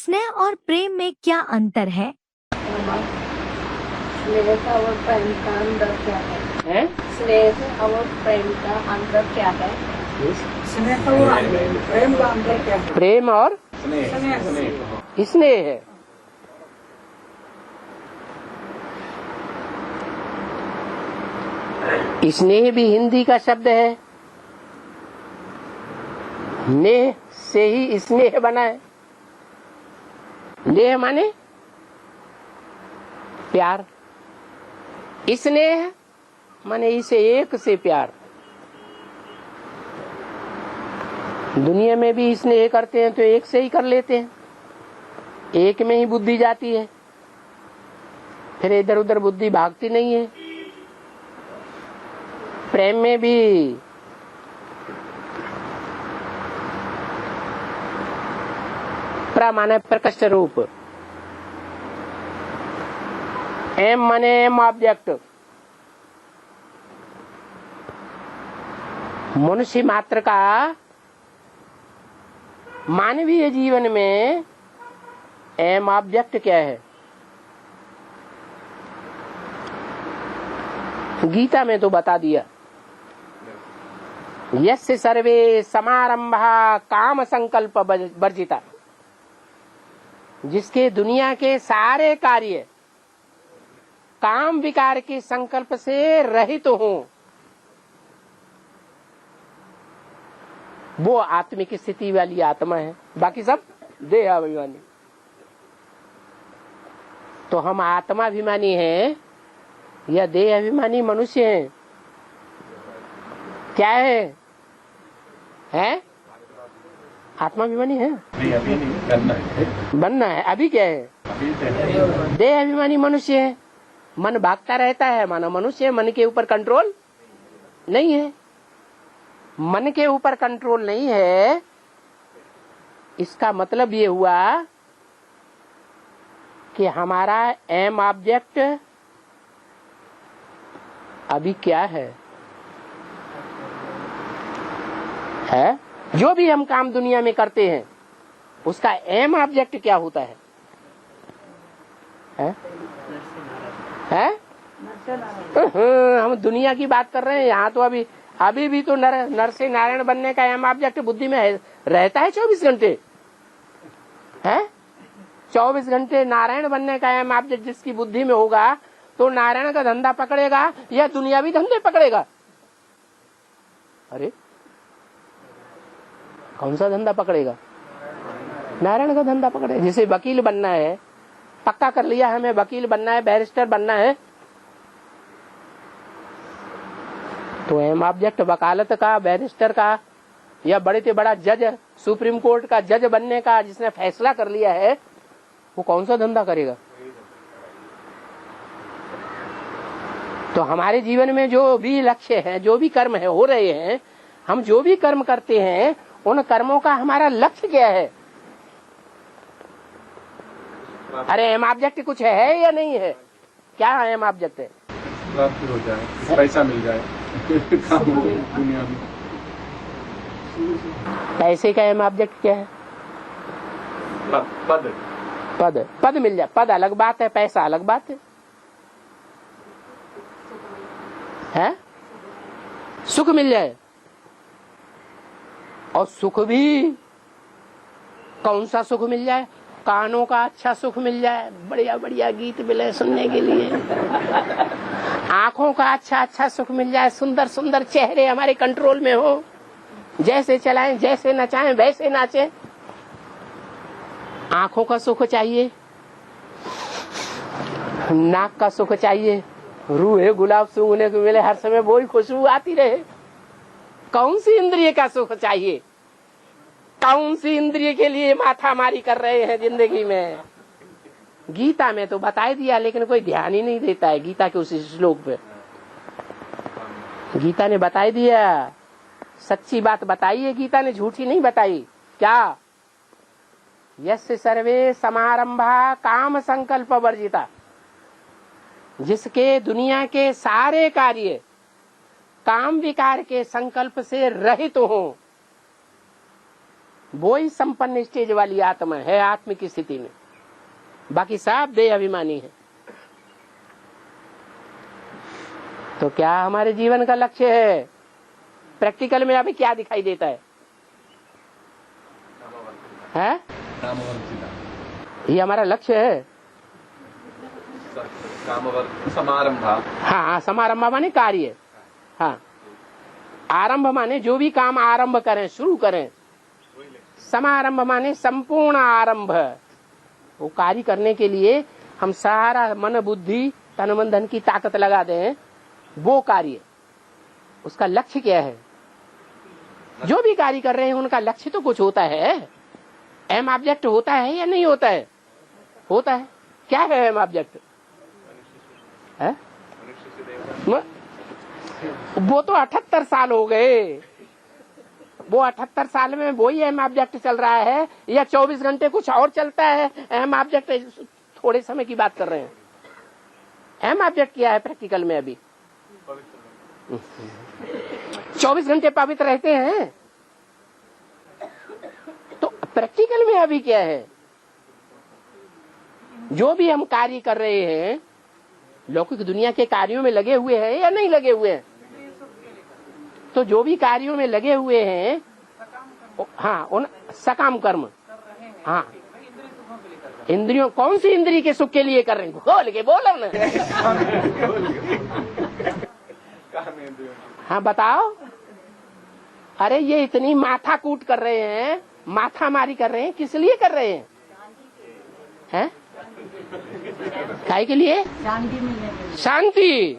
स्नेह और प्रेम में क्या अंतर है? स्नेह और प्रेम का अंतर क्या है? स्नेह और प्रेम का अंतर क्या है? स्नेह और प्रेम का अंतर क्या है? प्रेम और स्नेह है। स्नेह भी हिंदी का शब्द है। नेह से ही स्नेह बना है। नेह माने प्यार, स्नेह माने इसे एक से प्यार। दुनिया में भी स्नेह करते हैं तो एक से ही कर लेते हैं, एक में ही बुद्धि जाती है, फिर इधर उधर बुद्धि भागती नहीं है। प्रेम में भी प्र माने प्रकट रूप, एम माने एम ऑब्जेक्ट। मनुष्य मात्र का मानवीय जीवन में एम ऑब्जेक्ट क्या है? गीता में तो बता दिया, यस्य सर्वे समारंभा काम संकल्प वर्जिता। जिसके दुनिया के सारे कार्य काम विकार के संकल्प से रहित हो, वो आत्मिक स्थिति वाली आत्मा है। बाकी सब देह अभिमानी। तो हम आत्मा अभिमानी हैं या देह अभिमानी मनुष्य हैं? क्या है? आत्माभिमानी है? अभी नहीं, बनना है। अभी क्या है? देह अभिमानी मनुष्य है। मन भागता रहता है, मानो मनुष्य है। मन के ऊपर कंट्रोल नहीं है। मन के ऊपर कंट्रोल नहीं है, इसका मतलब ये हुआ कि हमारा एम ऑब्जेक्ट अभी क्या है? जो भी हम काम दुनिया में करते हैं उसका एम ऑब्जेक्ट क्या होता है? हम दुनिया की बात कर रहे हैं यहाँ तो अभी भी तो नर से नारायण बनने का एम ऑब्जेक्ट बुद्धि में रहता है 24 घंटे। 24 घंटे नारायण बनने का एम ऑब्जेक्ट जिसकी बुद्धि में होगा तो नारायण का धंधा पकड़ेगा या दुनियावी धंधे पकड़ेगा? अरे कौन सा धंधा पकड़ेगा? नारायण का धंधा पकड़ेगा। जैसे वकील बनना है, पक्का कर लिया हमें वकील बनना है, बैरिस्टर बनना है, तो एम ऑब्जेक्ट वकालत का, बैरिस्टर का या बड़े से बड़ा जज, सुप्रीम कोर्ट का जज बनने का जिसने फैसला कर लिया है, वो कौन सा धंधा करेगा? तो हमारे जीवन में जो भी लक्ष्य है, जो भी कर्म है हो रहे हैं, हम जो भी कर्म करते हैं उन कर्मों का हमारा लक्ष्य क्या है? अरे एम ऑब्जेक्ट कुछ है या नहीं है? क्या एम ऑब्जेक्ट है? प्राप्ति हो जाए, पैसा मिल जाए काम हो दुनिया में। पैसे का एम ऑब्जेक्ट क्या है? पद पद। पद मिल जाए, पद अलग बात है, पैसा अलग बात है? सुख मिल जाए, और सुख भी कौन सा सुख मिल जाए? कानों का अच्छा सुख मिल जाए, बढ़िया बढ़िया गीत मिले सुनने के लिए। आंखों का अच्छा सुख मिल जाए, सुंदर सुंदर चेहरे हमारे कंट्रोल में हो, जैसे चलाएं, जैसे नचाएं वैसे नाचें। आंखों का सुख चाहिए, नाक का सुख चाहिए, रूह गुलाब सूंघने को मिले, हर समय वही खुशबू आती रहे। कौन सी इंद्रिय का सुख चाहिए? कौन सी इंद्रिय के लिए माथा मारी कर रहे हैं जिंदगी में? गीता में तो बता दिया, लेकिन कोई ध्यान ही नहीं देता है गीता के उस श्लोक पे। गीता ने बता दिया, सच्ची बात बताई है गीता ने, झूठी नहीं बताई। क्या? यस्य सर्वे समारंभा काम संकल्प वर्जिता। जिसके दुनिया के सारे कार्य काम विकार के संकल्प से रहित हो, वो ही संपन्न स्टेज वाली आत्मा है आत्म की स्थिति में, बाकी सब देह अभिमानी है। तो क्या हमारे जीवन का लक्ष्य है? प्रैक्टिकल में अभी क्या दिखाई देता है? ये हमारा लक्ष्य है। समारंभ। हाँ, समारंभ माने कार्य। हाँ, आरंभ माने जो भी काम आरंभ करें, शुरू करें। समारंभ माने संपूर्ण आरंभ। वो कार्य करने के लिए हम सारा मन बुद्धि तन मन धन की ताकत लगा दें, वो कार्य, उसका लक्ष्य क्या है? जो भी कार्य कर रहे हैं उनका लक्ष्य तो कुछ होता है। एम ऑब्जेक्ट होता है या नहीं होता है? होता है। क्या है एम ऑब्जेक्ट? है वो तो 78 साल हो गए, वो 78 साल में वही एम ऑब्जेक्ट चल रहा है या 24 घंटे कुछ और चलता है? एम ऑब्जेक्ट थोड़े समय की बात कर रहे हैं। एम ऑब्जेक्ट क्या है प्रैक्टिकल में? अभी 24 घंटे पवित्र रहते हैं। तो प्रैक्टिकल में अभी क्या है? जो भी हम कार्य कर रहे हैं, लौकिक दुनिया के कार्यों में लगे हुए हैं या नहीं लगे हुए हैं? तो जो भी कार्यों में लगे हुए हैं, हाँ, उन सकाम कर्म, हाँ, इंद्रियों, कौन सी इंद्रिय के सुख के लिए कर रहे हैं? खोल के बोलो ना। हाँ बताओ। अरे ये इतनी माथा कूट कर रहे हैं, माथा मारी कर रहे हैं, किस लिए कर रहे हैं? हैं? काय के लिए? शांति मिलने। शांति।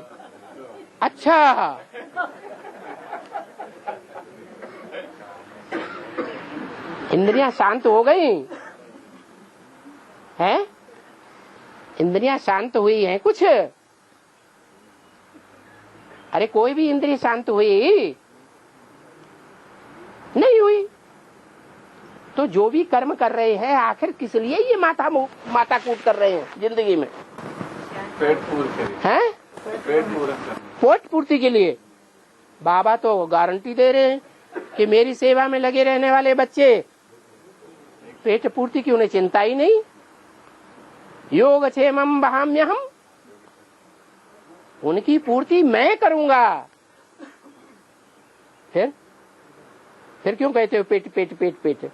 अच्छा, इंद्रियां शांत हो गई हैं? इंद्रियां शांत हुई हैं कुछ? अरे कोई भी इंद्रिय शांत हुई नहीं हुई। तो जो भी कर्म कर रहे हैं आखिर किस लिए ये माथा कूट कर रहे हैं जिंदगी में? पेट पूर्ति हैं? पेट पूर्ति के लिए। बाबा तो गारंटी दे रहे हैं कि मेरी सेवा में लगे रहने वाले बच्चे पेट पूर्ति की उन्हें चिंता ही नहीं। योगक्षेमं वहाम्यहम्, उनकी पूर्ति मैं करूंगा। फिर क्यों कहते हो पेट पेट पेट पेट?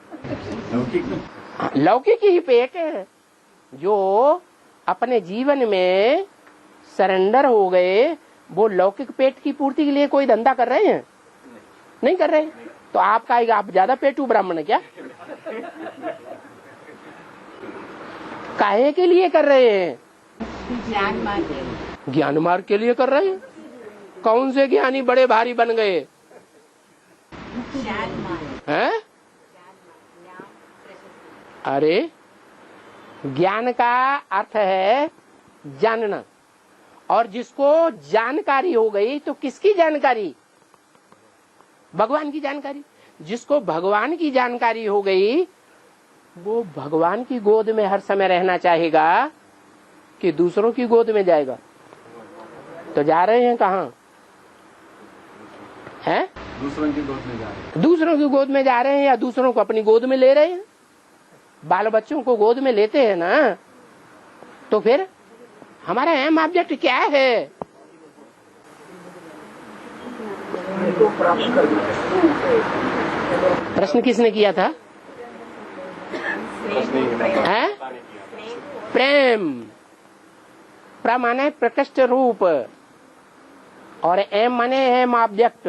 लौकिक ही पेट है। जो अपने जीवन में सरेंडर हो गए, वो लौकिक पेट की पूर्ति के लिए कोई धंधा कर रहे हैं? नहीं कर रहे। तो आपका आप ज्यादा पेटू ब्राह्मण है क्या? काहे के लिए कर रहे हैं? ज्ञान मार्ग के लिए कर रहे हैं। कौन से ज्ञानी बड़े भारी बन गए हैं? अरे ज्ञान का अर्थ है जानना, और जिसको जानकारी हो गई तो किसकी जानकारी? भगवान की जानकारी। जिसको भगवान की जानकारी हो गई वो भगवान की गोद में हर समय रहना चाहेगा कि दूसरों की गोद में जाएगा? तो जा रहे हैं कहाँ? हैं? दूसरों की गोद में जा रहे हैं। दूसरों की गोद में जा रहे हैं या दूसरों को अपनी गोद में ले रहे हैं? बाल बच्चों को गोद में लेते हैं ना, तो फिर हमारा एम ऑब्जेक्ट क्या है? प्रश्न किसने किया था? है? प्रेम। प्र माने प्रकृष्ट रूप और एम माने एम ऑब्जेक्ट।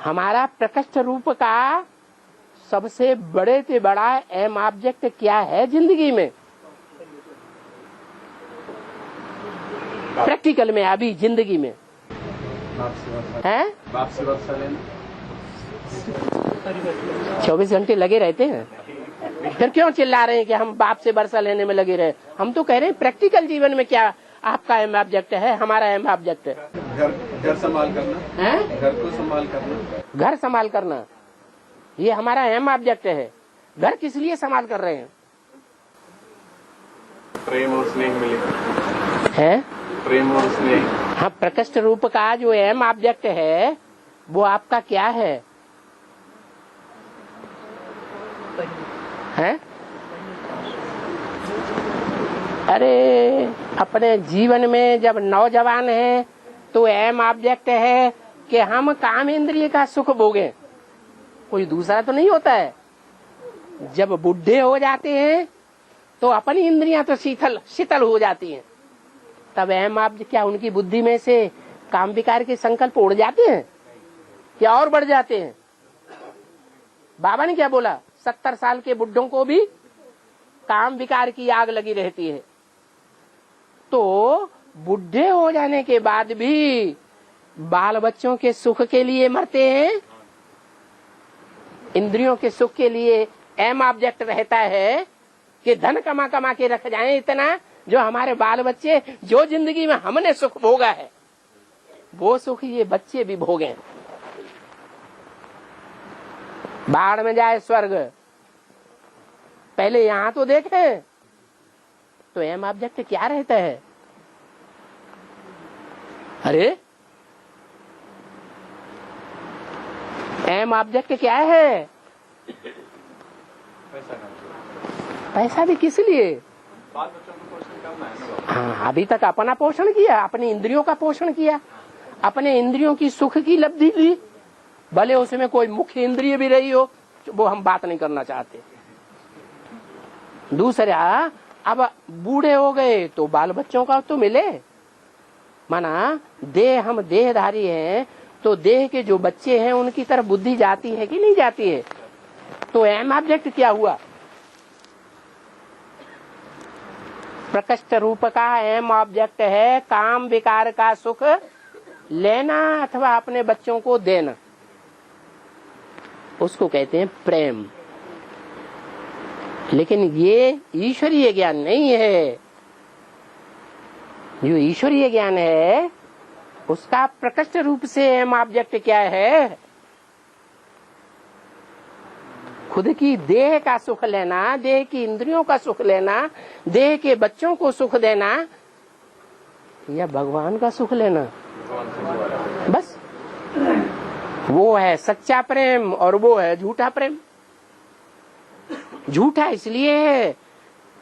हमारा प्रकृष्ट रूप का सबसे बड़े से बड़ा एम ऑब्जेक्ट क्या है जिंदगी में? प्रैक्टिकल में अभी जिंदगी में है? बाप से वर्षा लेना। 24 घंटे लगे रहते हैं। फिर क्यों चिल्ला रहे हैं कि हम बाप से वर्षा लेने में लगे रहे? हम तो कह रहे हैं प्रैक्टिकल जीवन में क्या आपका एम ऑब्जेक्ट है, हमारा एम ऑब्जेक्ट है। घर संभाल करना है, घर को संभाल करना, घर संभाल करना, ये हमारा एम ऑब्जेक्ट है। घर किस लिए संभाल कर रहे हैं? प्रेम और स्नेह मिले है? प्रेम और स्नेह। हाँ, प्रकृष्ट रूप का जो एम ऑब्जेक्ट है वो आपका क्या है? हैं? अरे अपने जीवन में जब नौजवान हैं तो एम ऑब्जेक्ट है कि हम काम इंद्रिय का सुख भोगें, कोई दूसरा तो नहीं होता है। जब बुढ़े हो जाते हैं तो अपनी इंद्रियां तो शीतल हो जाती हैं, तब एम ऑब्जेक्ट क्या उनकी बुद्धि में से काम विकार के संकल्प उड़ जाते हैं या और बढ़ जाते हैं? बाबा ने क्या बोला, 70 साल के बुढ़ों को भी काम विकार की आग लगी रहती है। तो बुढ़े हो जाने के बाद भी बाल बच्चों के सुख के लिए मरते हैं, इंद्रियों के सुख के लिए एम ऑब्जेक्ट रहता है कि धन कमा कमा के रख जाएं इतना, जो हमारे बाल बच्चे जो जिंदगी में हमने सुख भोगा है वो सुख ये बच्चे भी भोगें। बाढ़ में जाए स्वर्ग, पहले यहाँ तो देखें। तो एम ऑब्जेक्ट क्या रहता है? अरे एम ऑब्जेक्ट क्या है? पैसा भी किस लिए? बाल बच्चों को पोषण करना है ना। हाँ, अभी तक अपना पोषण किया, अपनी इंद्रियों का पोषण किया, अपने इंद्रियों की सुख की लब्धि ली, भले उसमें कोई मुख्य इंद्रिय भी रही हो, वो हम बात नहीं करना चाहते। दूसरा, अब बूढ़े हो गए तो बाल बच्चों का तो मिले, माना देह, हम देहधारी हैं तो देह के जो बच्चे हैं उनकी तरफ बुद्धि जाती है कि नहीं जाती है? तो एम ऑब्जेक्ट क्या हुआ? प्रकृष्ट रूप का एम ऑब्जेक्ट है काम विकार का सुख लेना अथवा अपने बच्चों को देना, उसको कहते हैं प्रेम। लेकिन ये ईश्वरीय ज्ञान नहीं है। जो ईश्वरीय ज्ञान है उसका प्रकृष्ट रूप से एम ऑब्जेक्ट क्या है? खुद की देह का सुख लेना, देह की इंद्रियों का सुख लेना, देह के बच्चों को सुख देना, या भगवान का सुख लेना। बस वो है सच्चा प्रेम और वो है झूठा प्रेम। झूठा इसलिए है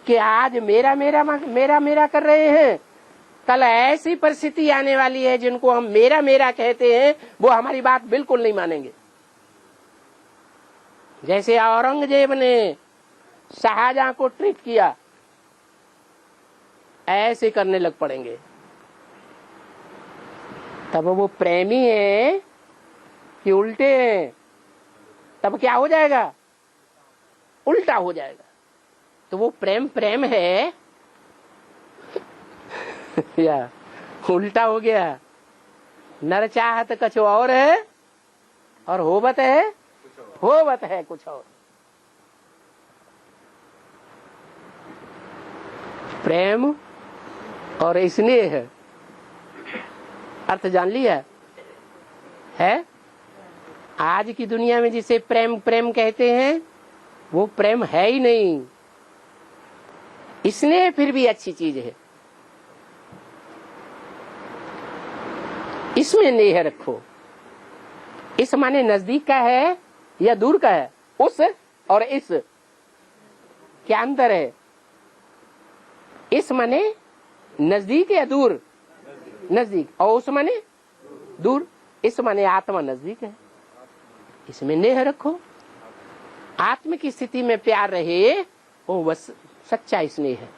कि आज मेरा मेरा मेरा मेरा कर रहे हैं, कल ऐसी परिस्थिति आने वाली है जिनको हम मेरा मेरा कहते हैं वो हमारी बात बिल्कुल नहीं मानेंगे। जैसे औरंगजेब ने शाहजहां को ट्रीट किया, ऐसे करने लग पड़ेंगे। तब वो प्रेमी है कि उल्टे हैं? तब क्या हो जाएगा? उल्टा हो जाएगा। तो वो प्रेम प्रेम है या उल्टा हो गया? नर चाहत कुछ और है और होवत है कुछ और। प्रेम और स्नेह अर्थ जान लिया है? आज की दुनिया में जिसे प्रेम प्रेम कहते हैं वो प्रेम है ही नहीं। स्नेह फिर भी अच्छी चीज है, इसमें नेह रखो। इस माने नजदीक का है या दूर का है? उस और इस क्या अंतर है? इस माने नजदीक या दूर? नजदीक। और उस माने दूर। इस माने आत्मा नजदीक है, इसमें नेह रखो। आत्म की स्थिति में प्यार रहे वो बस सच्चा स्नेह है।